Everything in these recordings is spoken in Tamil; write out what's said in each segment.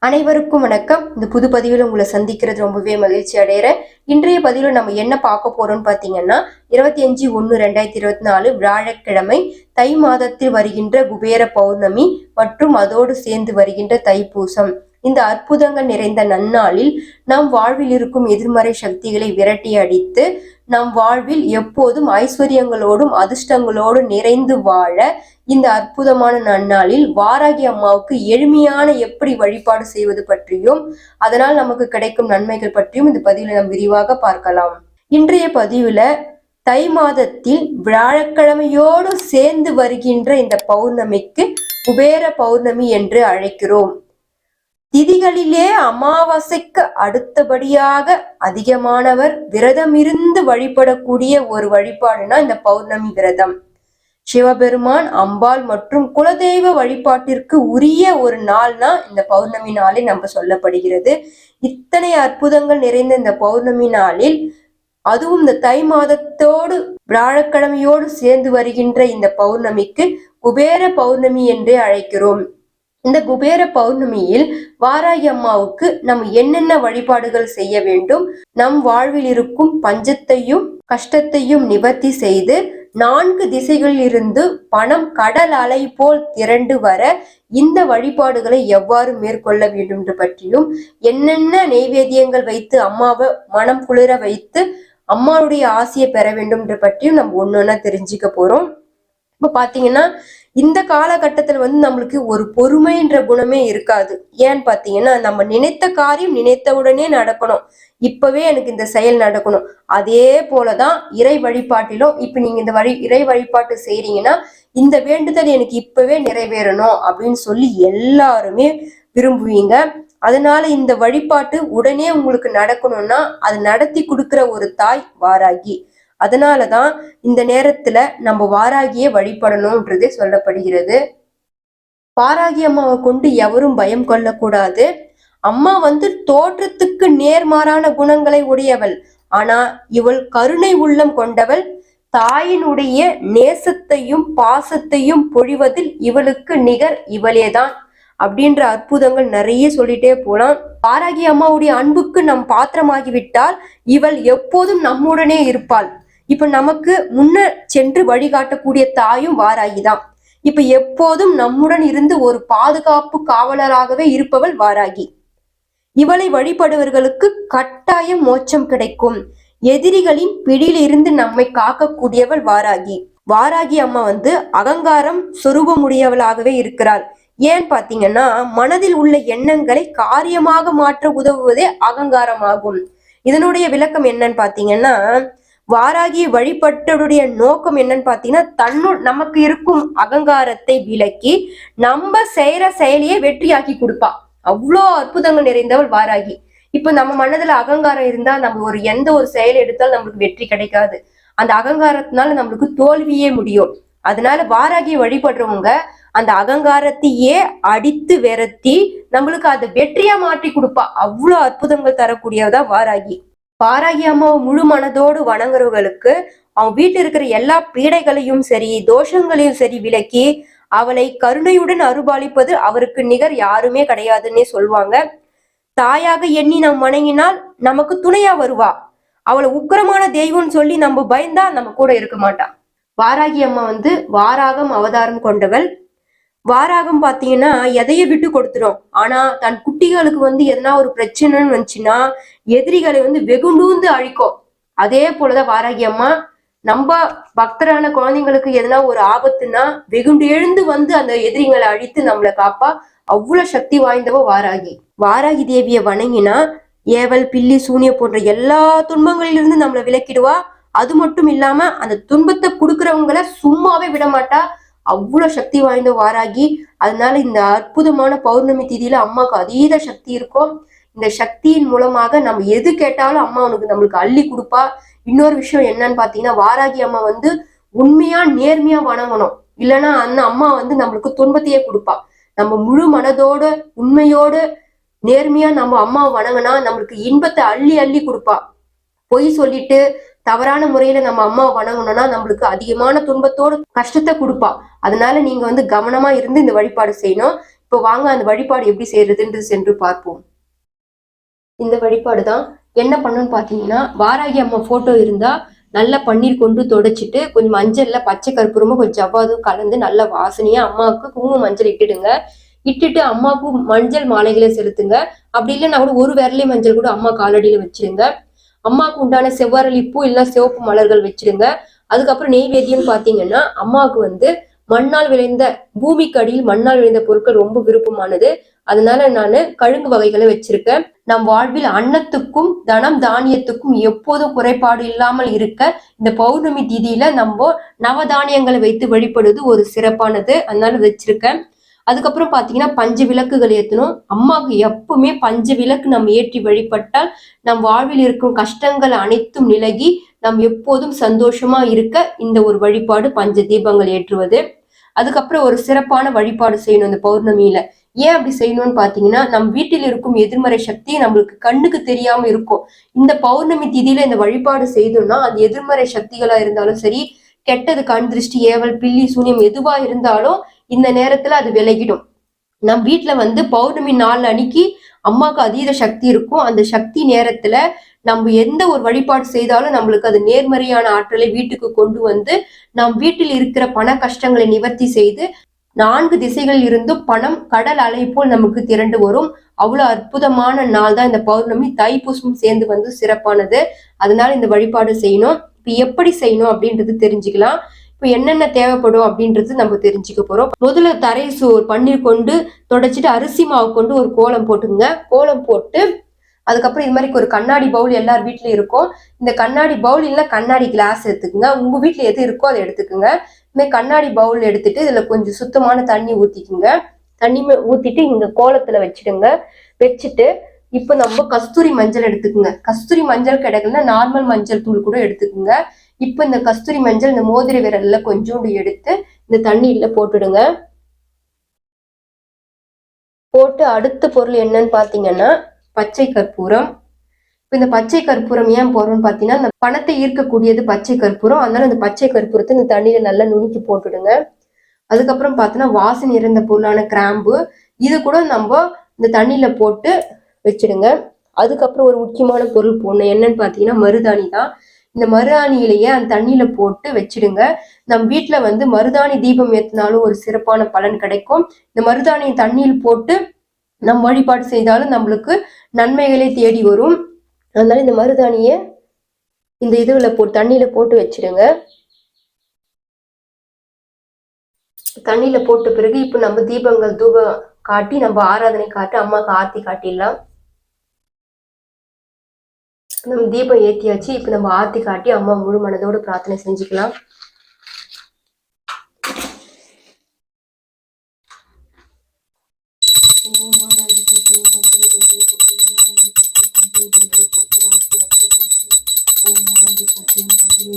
அனைவருக்கும் வணக்கம். இந்த புது பதிவில் உங்களை சந்திக்கிறது ரொம்பவே மகிழ்ச்சி அடைகிறேன். இன்றைய பதிவில் நம்ம என்ன பார்க்க போறோம்னு பாத்தீங்கன்னா 25/1/2024 வியாழக்கிழமை தை மாதத்தில் வருகின்ற குபேர பௌர்ணமி மற்றும் அதோடு சேர்ந்து வருகின்ற தைப்பூசம். இந்த அற்புதங்கள் நிறைந்த நன்னாளில் நம் வாழ்வில் இருக்கும் எதிர்மறை சக்திகளை விரட்டி அடித்து நம் வாழ்வில் எப்போதும் ஐஸ்வர்யங்களோடும் அதிர்ஷ்டங்களோடும் நிறைந்து வாழ இந்த அற்புதமான நன்னாளில் வாராகி அம்மாவுக்கு எளிமையான எப்படி வழிபாடு செய்வது பற்றியும் அதனால் நமக்கு கிடைக்கும் நன்மைகள் பற்றியும் இந்த பதிவில் நாம் விரிவாக பார்க்கலாம். இன்றைய பதிவுல தை மாதத்தில் வியாழக்கிழமையோடு சேர்ந்து வருகின்ற இந்த பௌர்ணமிக்கு குபேர பௌர்ணமி என்று அழைக்கிறோம். திதிகளிலே அமாவாசைக்கு அடுத்தபடியாக அதிகமானவர் விரதம் இருந்து வழிபடக்கூடிய ஒரு வழிபாடுனா இந்த பௌர்ணமி விரதம். சிவபெருமான், அம்பாள் மற்றும் குலதெய்வ வழிபாட்டிற்கு உரிய ஒரு நாள்னா இந்த பௌர்ணமி நாளில் நம்ம சொல்லப்படுகிறது. இத்தனை அற்புதங்கள் நிறைந்த இந்த பௌர்ணமி நாளில் அதுவும் இந்த தை மாதத்தோடு வியாழக்கிழமையோடு சேர்ந்து வருகின்ற இந்த பௌர்ணமிக்கு குபேர பௌர்ணமி என்றே அழைக்கிறோம். இந்த குபேர பௌர்ணமியில் வாராகி அம்மாவுக்கு நம்ம என்னென்ன வழிபாடுகள் செய்ய வேண்டும், நம் வாழ்வில் இருக்கும் பஞ்சத்தையும் கஷ்டத்தையும் நிவர்த்தி செய்து 4 திசைகளில் இருந்து பணம் கடல் அலை போல் திரண்டு வர இந்த வழிபாடுகளை எவ்வாறு மேற்கொள்ள வேண்டும் என்று பற்றியும், என்னென்ன நெய்வேத்தியங்கள் வைத்து அம்மாவை மனம் குளிர வைத்து அம்மாவுடைய ஆசையை பெற வேண்டும் என்று பற்றியும் நம்ம ஒன்னொன்னா தெரிஞ்சுக்க போறோம். இப்ப பாத்தீங்கன்னா இந்த காலகட்டத்துல நம்மளுக்கு ஒரு பொறுமைன்ற குணமே இருக்காது. ஏன்னு பாத்தீங்கன்னா நம்ம நினைத்த காரியம் நினைத்தவுடனே நடக்கணும், இப்பவே எனக்கு இந்த செயல் நடக்கணும். அதே போலதான் இறை வழிபாட்டிலும் இப்ப நீங்க இந்த இறை வழிபாட்டு செய்யறீங்கன்னா இந்த வேண்டுதல் எனக்கு இப்பவே நிறைவேறணும் அப்படின்னு சொல்லி எல்லாருமே விரும்புவீங்க. அதனால இந்த வழிபாட்டு உடனே உங்களுக்கு நடக்கணும்னா அது நடத்தி கொடுக்கிற ஒரு தாய் வாராகி. அதனாலதான் இந்த நேரத்துல நம்ம வாராகியை வழிபடணும்ன்றதே சொல்லப்படுகிறது. வாராகி அம்மாவை கொண்டு எவரும் பயம் கொள்ளக்கூடாது. அம்மா தோற்றத்துக்கு நேர்மாறான குணங்களை உடையவள். ஆனா இவள் கருணை உள்ளம் கொண்டவள். தாயினுடைய நேசத்தையும் பாசத்தையும் பொழிவதில் இவளுக்கு நிகர் இவளேதான் அப்படின்ற அற்புதங்கள் நிறைய சொல்லிட்டே போலாம். வாராகி அம்மாவுடைய அன்புக்கு நம் பாத்திரமாகிவிட்டால் இவள் எப்போதும் நம்முடனே இருப்பாள். இப்ப நமக்கு முன்ன சென்று வழிகாட்டக்கூடிய தாயும் வாராகிதான். இப்ப எப்போதும் நம்முடன் இருந்து ஒரு பாதுகாப்பு காவலராகவே இருப்பவள் வாராகி. இவளை வழிபடுவர்களுக்கு கட்டாயம் மோட்சம் கிடைக்கும். எதிரிகளின் பிடியில் இருந்து நம்மை காக்கக்கூடியவள் வாராகி. வாராகி அம்மா அகங்காரம் சொரூபமுடையவளாகவே இருக்கிறாள். ஏன் பாத்தீங்கன்னா மனதில் உள்ள எண்ணங்களை காரியமாக மாற்ற உதவுவதே அகங்காரமாகும். இதனுடைய விளக்கம் என்னன்னு பாத்தீங்கன்னா வாராகி வழிபட்டருடைய நோக்கம் என்னன்னு பாத்தீங்கன்னா நமக்கு இருக்கும் அகங்காரத்தை விலக்கி நம்ம செய்யற செயலியை வெற்றியாக்கி கொடுப்பா. அவ்வளோ அற்புதங்கள் நிறைந்தவள் வாராகி. இப்ப நம்ம மனதுல அகங்காரம் இருந்தா நம்ம எந்த ஒரு செயல் எடுத்தாலும் நம்மளுக்கு வெற்றி கிடைக்காது. அந்த அகங்காரத்தினால நம்மளுக்கு தோல்வியே முடியும். அதனால வாராகியை வழிபடுறவங்க அந்த அகங்காரத்தையே அடித்து விரட்டி நம்மளுக்கு அதை வெற்றியா மாற்றி கொடுப்பா. அவ்வளோ அற்புதங்கள் தரக்கூடியதா வாராகி. வாராகி அம்மாவை முழு மனதோடு வணங்குறவர்களுக்கு அவங்க வீட்டில் இருக்கிற எல்லா பீடைகளையும் சரி தோஷங்களையும் சரி விலக்கி அவளை கருணையுடன் அருபாலிப்பது அவருக்கு நிகர் யாருமே கிடையாதுன்னே சொல்லுவாங்க. தாயாக எண்ணி நாம் வணங்கினால் நமக்கு துணையா வருவா. அவளை உக்கிரமான தெய்வம்னு சொல்லி நம்ம பயந்தா நம்ம கூட இருக்க மாட்டா. வாராகி அம்மா வாராகம் அவதாரம் கொண்டவள். வாராகம் பாத்தீங்கன்னா எதைய விட்டு கொடுத்துரும். ஆனா தன் குட்டிகளுக்கு எதனா ஒரு பிரச்சனைன்னு வந்துச்சுன்னா எதிரிகளை வெகுண்டூந்து அழிக்கும். அதே போலதான் வாராகி அம்மா நம்ம பக்தரான குழந்தைங்களுக்கு எதனா ஒரு ஆபத்துனா வெகுண்டு எழுந்து அந்த எதிரிகளை அழித்து நம்மளை காப்பா. அவ்வளவு சக்தி வாய்ந்தவ வாராகி. வாராகி தேவியை வணங்கினா ஏவல் பில்லி சூனிய போன்ற எல்லா துன்பங்களிலிருந்து நம்மளை விலக்கிடுவா. அது மட்டும் இல்லாம அந்த துன்பத்தை கொடுக்கறவங்களை சும்மாவே விட மாட்டா. அவ்வளவு சக்தி வாய்ந்த வாராகி. அதனால இந்த அற்புதமான பௌர்ணமி திதியில அம்மாவுக்கு அதீத சக்தி இருக்கும். இந்த சக்தியின் மூலமாக நம்ம எது கேட்டாலும் அம்மா நம்மளுக்கு அள்ளி கொடுப்பா. இன்னொரு விஷயம் என்னன்னு பாத்தீங்கன்னா வாராகி அம்மா உண்மையா நேர்மையா வணங்கணும். இல்லைன்னா அந்த அம்மா நம்மளுக்கு துன்பத்தையே கொடுப்பா. நம்ம முழு மனதோட உண்மையோட நேர்மையா நம்ம அம்மா வணங்கினா நம்மளுக்கு இன்பத்தை அள்ளி அள்ளி கொடுப்பா. பொய் சொல்லிட்டு தவறான முறையில நம்ம அம்மா வணங்கணும்னா நம்மளுக்கு அதிகமான துன்பத்தோடு கஷ்டத்தை கொடுப்பா. அதனால நீங்க கவனமா இருந்து இந்த வழிபாடு செய்யணும். இப்போ வாங்க அந்த வழிபாடு எப்படி செய்யறதுன்றது சென்று பார்ப்போம். இந்த வழிபாடு தான் என்ன பண்ணணும்னு பாத்தீங்கன்னா, வாராகி அம்மா போட்டோ இருந்தா நல்லா பன்னீர் கொண்டு தொடச்சிட்டு கொஞ்சம் மஞ்சள்ல பச்சை கற்பூரமும் கொஞ்சம் ஜவ்வாதும் கலந்து நல்ல வாசனையா அம்மாவுக்கு குங்குமம் மஞ்சள் இட்டுடுங்க. இட்டுட்டு அம்மாவுக்கு மஞ்சள் மாலைகளை செலுத்துங்க. அப்படி இல்லைன்னா கூட ஒரு விரலி மஞ்சள் கூட அம்மா காலடியில வச்சிருங்க. அம்மாவுக்கு உண்டான செவ்வரளி பூ இல்ல சிவப்பு மலர்கள் வச்சிருங்க. அதுக்கப்புறம் நெய்வேத்தியம் பாத்தீங்கன்னா அம்மாவுக்கு வந்து மண்ணால் விளைந்த பூமிக்கு அடியில் மண்ணால் விளைந்த பொருட்கள் ரொம்ப விருப்பமானது. அதனால நான் கழுங்கு வகைகளை வச்சிருக்கேன். நம் வாழ்வில் அன்னத்துக்கும் தனம் தானியத்துக்கும் எப்போதும் குறைபாடு இல்லாமல் இருக்க இந்த பௌர்ணமி திதியில நம்ம நவதானியங்களை வைத்து வழிபடுவது ஒரு சிறப்பானது. அதனால வச்சிருக்கேன். அதுக்கப்புறம் பாத்தீங்கன்னா பஞ்ச விளக்குகள் ஏற்றணும். அம்மாவுக்கு எப்பவுமே பஞ்ச விளக்கு நம்ம ஏற்றி வழிபட்டால் நம் வாழ்வில் இருக்கும் கஷ்டங்கள் அனைத்தும் நிலகி நாம் எப்போதும் சந்தோஷமா இருக்க இந்த ஒரு வழிபாடு பஞ்ச தீபங்கள் ஏற்றுவது. அதுக்கப்புறம் ஒரு சிறப்பான வழிபாடு செய்யணும் இந்த பௌர்ணமியில. ஏன் அப்படி செய்யணும்னு பாத்தீங்கன்னா, நம் வீட்டில் இருக்கும் எதிர்மறை சக்தி நம்மளுக்கு கண்ணுக்கு தெரியாம இருக்கும். இந்த பௌர்ணமி திதியில இந்த வழிபாடு செய்தோம்னா அது எதிர்மறை சக்திகளா இருந்தாலும் சரி, கெட்டது கண் திருஷ்டி ஏவல் பில்லி சூனியம் எதுவா இருந்தாலும் இந்த நேரத்துல அது விலகிடும். நம் வீட்டுல வந்து பௌர்ணமி நாள் அன்னைக்கு அம்மாவுக்கு அதீத சக்தி இருக்கும். அந்த சக்தி நேரத்துல நம்ம எந்த ஒரு வழிபாடு செய்தாலும் நம்மளுக்கு அது நேர்மறையான ஆற்றலை வீட்டுக்கு கொண்டு வந்து நம் வீட்டில் இருக்கிற பண கஷ்டங்களை நிவர்த்தி செய்து 4 திசைகளில் இருந்தும் பணம் கடல் அலை போல் நமக்கு திரண்டு வரும். அவ்வளவு அற்புதமான நாள் தான் இந்த பௌர்ணமி. தைப்பூசமும் சேர்ந்து வந்து சிறப்பானது. அதனால இந்த வழிபாடு செய்யணும். இப்ப எப்படி செய்யணும் அப்படின்றது தெரிஞ்சுக்கலாம். இப்ப என்னென்ன தேவைப்படும் அப்படின்றது நம்ம தெரிஞ்சுக்க போறோம். முதல்ல தரை பன்னீர் கொண்டு தொடச்சிட்டு அரிசி மாவு கொண்டு ஒரு கோலம் போட்டுங்க. கோலம் போட்டு அதுக்கப்புறம் இது மாதிரி ஒரு கண்ணாடி பவுல் எல்லார் வீட்லயும் இருக்கும். இந்த கண்ணாடி பவுல் இல்ல கண்ணாடி கிளாஸ் எடுத்துக்குங்க. உங்க வீட்டுல எது இருக்கோ அதை எடுத்துக்குங்க. இந்த கண்ணாடி பவுல் எடுத்துட்டு இதுல கொஞ்சம் சுத்தமான தண்ணி ஊத்திக்குங்க. தண்ணி ஊத்திட்டு இங்க கோலத்துல வச்சிடுங்க. வச்சுட்டு இப்ப நம்ம கஸ்தூரி மஞ்சள் எடுத்துக்குங்க. கஸ்தூரி மஞ்சள் கிடைக்கலன்னா நார்மல் மஞ்சள் தூள் கூட எடுத்துக்குங்க. இப்ப இந்த கஸ்தூரி மஞ்சள் இந்த மோதிர விரல்ல கொஞ்சோண்டு எடுத்து இந்த தண்ணியில போட்டுடுங்க. போட்டு அடுத்த பொருள் என்னன்னு பாத்தீங்கன்னா பச்சை கற்பூரம். இப்ப இந்த பச்சை கற்பூரம் ஏன் போடுறோம்னு பாத்தீங்கன்னா இந்த பணத்தை ஈர்க்கக்கூடியது பச்சை கற்பூரம். அதனால இந்த பச்சை கற்பூரத்தை இந்த தண்ணியில நல்லா நுணுக்கி போட்டுடுங்க. அதுக்கப்புறம் பார்த்தோன்னா வாசனை இருந்த பொருளான கிராம்பு இது கூட நம்ம இந்த தண்ணியில போட்டு வச்சிடுங்க. அதுக்கப்புறம் ஒரு முக்கியமான பொருள் போடணும். என்னன்னு பாத்தீங்கன்னா மருதாணி தான். இந்த மருதாணி இலையை அந்த தண்ணியில போட்டு வச்சிடுங்க. நம் வீட்டுல வந்து மருதாணி தீபம் ஏற்றினாலும் ஒரு சிறப்பான பலன் கிடைக்கும். இந்த மருதாணியை தண்ணியில் போட்டு நம் வழிபாடு செய்தாலும் நம்மளுக்கு நன்மைகளை தேடி வரும். அதனால இந்த மருதாணிய இந்த இதுல தண்ணியில போட்டு வச்சிடுங்க. தண்ணியில போட்ட பிறகு இப்ப நம்ம தீபங்கள் தூபம் காட்டி நம்ம ஆராதனை காட்டி அம்மாவுக்கு ஆர்த்தி காட்டிடலாம். நம்ம தீபம் ஏத்தியாச்சு. இப்ப நம்ம ஆர்த்தி காட்டி அம்மா முழு மனதோடு பிரார்த்தனை செஞ்சுக்கலாம்.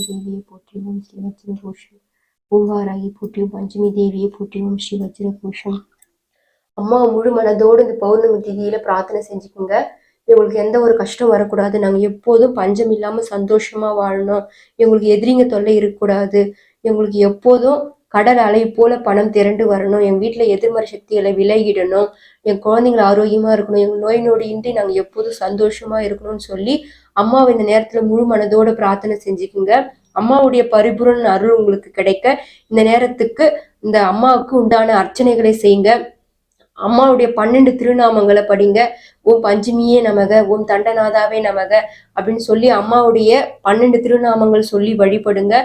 தேவியை போற்றியும் ஸ்ரீ வஜ்ர கோஷம். பூங்காராகி போற்றியும் பஞ்சமி தேவியை போற்றியும் ஸ்ரீ வஜ்ர கோஷம். அம்மா முழு மனதோடு இந்த பௌர்ணமி திதியில பிரார்த்தனை செஞ்சுக்கோங்க. எங்களுக்கு எந்த ஒரு கஷ்டம் வரக்கூடாது. நாங்க எப்போதும் பஞ்சம் இல்லாம சந்தோஷமா வாழணும். எங்களுக்கு எதிரிங்க தொல்லை இருக்கக்கூடாது. எங்களுக்கு எப்போதும் கடல் அலை போல பணம் திரண்டு வரணும். எங்க வீட்டுல எதிர்மறை சக்திகளை விலகிடணும். என் குழந்தைங்களை ஆரோக்கியமா இருக்கணும். எங்க நோய் நொடியின்றி நாங்க எப்போதும் சந்தோஷமா இருக்கணும்னு சொல்லி அம்மாவை இந்த நேரத்துல முழு மனதோட பிரார்த்தனை செஞ்சுக்குங்க. அம்மாவுடைய பரிபூரண அருள் உங்களுக்கு கிடைக்க இந்த நேரத்துக்கு இந்த அம்மாவுக்கு உண்டான அர்ச்சனைகளை செய்யுங்க. அம்மாவுடைய 12 திருநாமங்களை படிங்க. ஓம் பஞ்சமியே நமக, ஓம் தண்டநாதாவே நமக அப்படின்னு சொல்லி அம்மாவுடைய 12 திருநாமங்கள் சொல்லி வழிபடுங்க.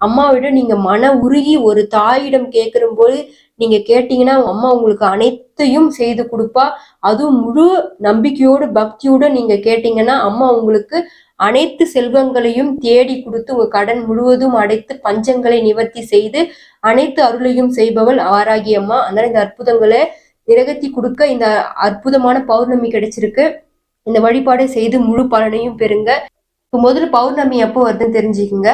அம்மாவிடம் நீங்க மன உருகி ஒரு தாயிடம் கேட்கிற போது நீங்க கேட்டீங்கன்னா அம்மா உங்களுக்கு அனைத்தையும் செய்து கொடுப்பா. அதுவும் முழு நம்பிக்கையோடு பக்தியோடு நீங்க கேட்டீங்கன்னா அம்மா உங்களுக்கு அனைத்து செல்வங்களையும் தேடி கொடுத்து உங்க கடன் முழுவதும் அடைத்து பஞ்சங்களை நிவர்த்தி செய்து அனைத்து அருளையும் செய்பவள் வாராகி அம்மா. அதனால இந்த அற்புதங்களை நிரகத்தி கொடுக்க இந்த அற்புதமான பௌர்ணமி கிடைச்சிருக்கு. இந்த வழிபாடை செய்து முழு பலனையும் பெறுங்க. இப்போ முதல்ல பௌர்ணமி எப்போ வருதுன்னு தெரிஞ்சுக்குங்க.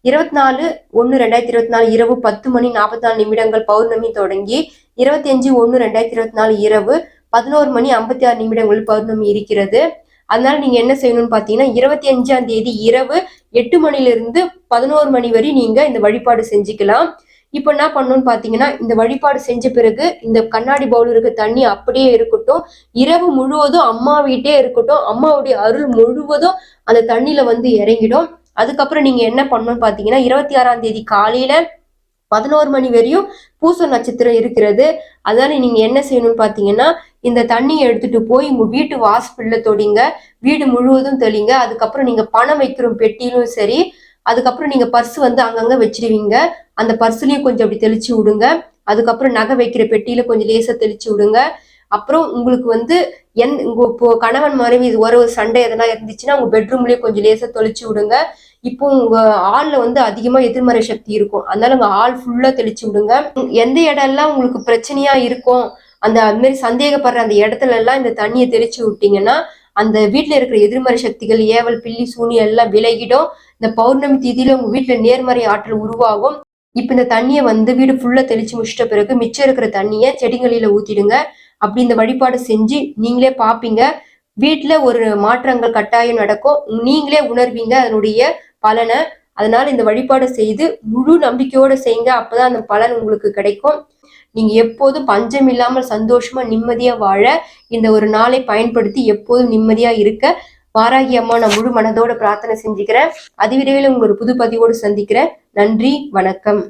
24/1/2024 இரவு 10:44 பௌர்ணமி தொடங்கி 25/1/2024 இரவு 11:56 பௌர்ணமி இருக்கிறது. அதனால நீங்க என்ன செய்யணும்னு பாத்தீங்கன்னா 25ஆம் தேதி இரவு 8 மணிலிருந்து 11 மணி வரை நீங்க இந்த வழிபாடு செஞ்சுக்கலாம். இப்ப என்ன பண்ணணும்னு பாத்தீங்கன்னா, இந்த வழிபாடு செஞ்ச பிறகு இந்த கண்ணாடி பவுல் இருக்க தண்ணி அப்படியே இருக்கட்டும். இரவு முழுவதும் அம்மாவிட்டே இருக்கட்டும். அம்மாவுடைய அருள் முழுவதும் அந்த தண்ணியில வந்து இறங்கிடும். அதுக்கப்புறம் நீங்க என்ன பண்ணணும்னு பாத்தீங்கன்னா, 26ஆம் தேதி காலையில 11 மணி வரையும் பூச நட்சத்திரம் இருக்கிறது. அதனால நீங்க என்ன செய்யணும்னு பாத்தீங்கன்னா, இந்த தண்ணியை எடுத்துட்டு போய் உங்க வீட்டு வாசப்படில தொடிங்க. வீடு முழுவதும் தெளிங்க. அதுக்கப்புறம் நீங்க பணம் வைக்கிற பெட்டியிலும் சரி, அதுக்கப்புறம் நீங்க பர்ஸ் வந்து அங்கங்க வச்சிருவீங்க. அந்த பர்ஸ்லயும் கொஞ்சம் அப்படி தெளிச்சு விடுங்க. அதுக்கப்புறம் நகை வைக்கிற பெட்டியில கொஞ்சம் லேசா தெளிச்சு விடுங்க. அப்புறம் உங்களுக்கு வந்து உங்க இப்போ கணவன் மனைவி ஒரு சண்டை எதனா இருந்துச்சுன்னா உங்க பெட்ரூம்லயே கொஞ்சம் லேசா தெளிச்சு விடுங்க. இப்போ உங்க ஆள்ல வந்து அதிகமா எதிர்மறை சக்தி இருக்கும். அதனால உங்க ஆள் ஃபுல்லா தெளிச்சு விடுங்க. எந்த இடம் எல்லாம் உங்களுக்கு பிரச்சனையா இருக்கும், அந்த மாதிரி சந்தேகப்படுற அந்த இடத்துல எல்லாம் இந்த தண்ணியை தெளிச்சு விட்டீங்கன்னா அந்த வீட்டுல இருக்கிற எதிர்மறை சக்திகள், ஏவல், பில்லி, சூனி எல்லாம் விலகிடும். இந்த பௌர்ணமி தேதியில உங்க வீட்டுல நேர்மறை ஆற்றல் உருவாகும். இப்ப இந்த தண்ணியை வந்து வீடு ஃபுல்லா தெளிச்சு முடிச்சிட்ட பிறகு மிச்சம் இருக்கிற தண்ணியை செடிகளில ஊத்திடுங்க. அப்படி இந்த வழிபாடு செஞ்சு நீங்களே பாப்பீங்க. வீட்டுல ஒரு மாற்றங்கள் கட்டாயம் நடக்கும். நீங்களே உணர்வீங்க அதனுடைய பலனை. அதனால இந்த வழிபாடு செய்து முழு நம்பிக்கையோட செய்யுங்க. அப்பதான் அந்த பலன் உங்களுக்கு கிடைக்கும். நீங்க எப்போதும் பஞ்சம் இல்லாமல் சந்தோஷமா நிம்மதியா வாழ இந்த ஒரு நாளை பயன்படுத்தி எப்போதும் நிம்மதியா இருக்க வாராகி அம்மா நான் முழு மனதோட பிரார்த்தனை செஞ்சுக்கிறேன். அதிவிரைவில் உங்க ஒரு புது பதிவோடு சந்திக்கிறேன். நன்றி, வணக்கம்.